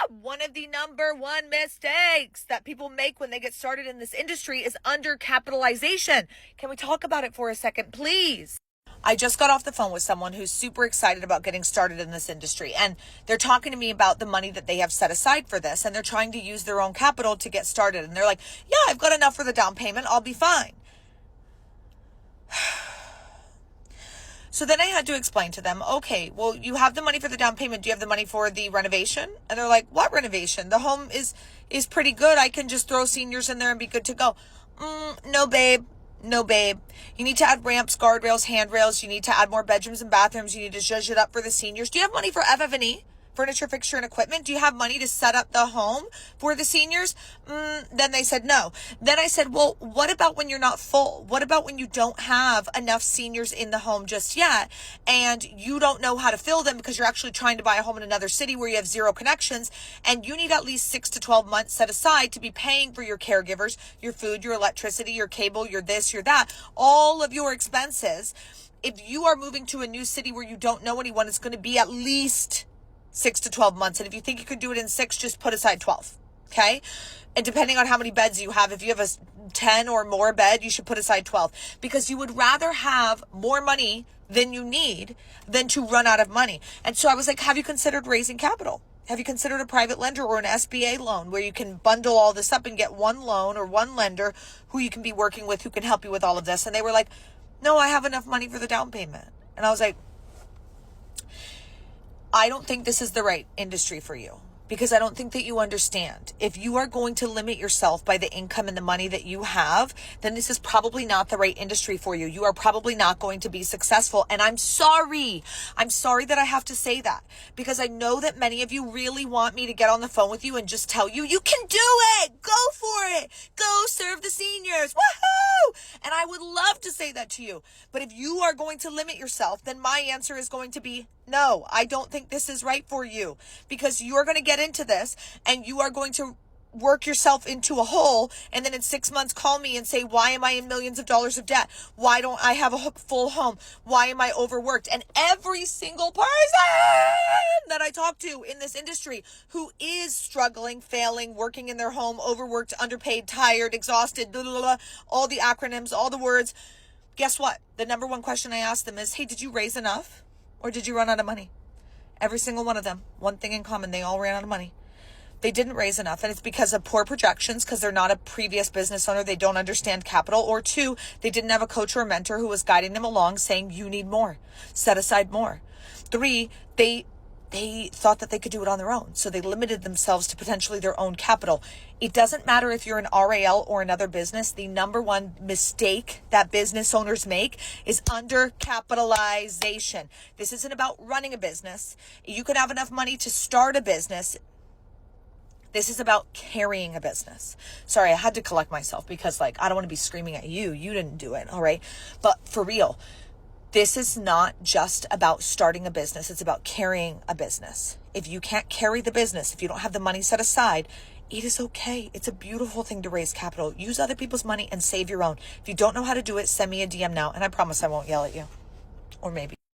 One of the number one mistakes that people make when they get started in this industry is undercapitalization. Can we talk about it for a second, please? I just got off the phone with someone who's super excited about getting started in this industry, and they're talking to me about the money that they have set aside for this, and they're trying to use their own capital to get started. And they're like, yeah, I've got enough for the down payment. I'll be fine. So then I had to explain to them, okay, well, you have the money for the down payment. Do you have the money for the renovation? And they're like, what renovation? The home is pretty good. I can just throw seniors in there and be good to go. No, babe. No, babe. You need to add ramps, guardrails, handrails. You need to add more bedrooms and bathrooms. You need to zhuzh it up for the seniors. Do you have money for FF&E? Furniture, fixture, and equipment? Do you have money to set up the home for the seniors? Then they said no. Then I said, well, what about when you're not full? What about when you don't have enough seniors in the home just yet and you don't know how to fill them because you're actually trying to buy a home in another city where you have zero connections, and you need at least 6 to 12 months set aside to be paying for your caregivers, your food, your electricity, your cable, your this, your that, all of your expenses. If you are moving to a new city where you don't know anyone, it's going to be at least 6 to 12 months. And if you think you could do it in 6, just put aside 12. Okay. And depending on how many beds you have, if you have a 10 or more bed, you should put aside 12, because you would rather have more money than you need than to run out of money. And so I was like, have you considered raising capital? Have you considered a private lender or an SBA loan where you can bundle all this up and get one loan or one lender who you can be working with, who can help you with all of this? And they were like, no, I have enough money for the down payment. And I was like, I don't think this is the right industry for you, because I don't think that you understand. If you are going to limit yourself by the income and the money that you have, then this is probably not the right industry for you. You are probably not going to be successful. And I'm sorry. I'm sorry that I have to say that, because I know that many of you really want me to get on the phone with you and just tell you, you can do it. Go for it. Go serve the seniors. Woohoo! And I would love to say that to you. But if you are going to limit yourself, then my answer is going to be no. I don't think this is right for you, because you're going to get into this and you are going to work yourself into a hole, and then in 6 months call me and say, why am I in millions of dollars of debt? Why don't I have a full home? Why am I overworked? And every single person that I talk to in this industry who is struggling, failing, working in their home, overworked, underpaid, tired, exhausted, blah, blah, blah, all the acronyms, all the words, guess what? The number one question I ask them is, hey, did you raise enough or did you run out of money? Every single one of them, one thing in common, they all ran out of money. They didn't raise enough, and it's because of poor projections, because they're not a previous business owner. They don't understand capital. Or 2, they didn't have a coach or a mentor who was guiding them along saying, you need more, set aside more. 3, they thought that they could do it on their own. So they limited themselves to potentially their own capital. It doesn't matter if you're an RAL or another business. The number one mistake that business owners make is undercapitalization. This isn't about running a business. You could have enough money to start a business. This is about carrying a business. Sorry, I had to collect myself because I don't want to be screaming at you. You didn't do it. All right. But for real, this is not just about starting a business. It's about carrying a business. If you can't carry the business, if you don't have the money set aside, it is okay. It's a beautiful thing to raise capital. Use other people's money and save your own. If you don't know how to do it, send me a DM now, and I promise I won't yell at you. Or maybe.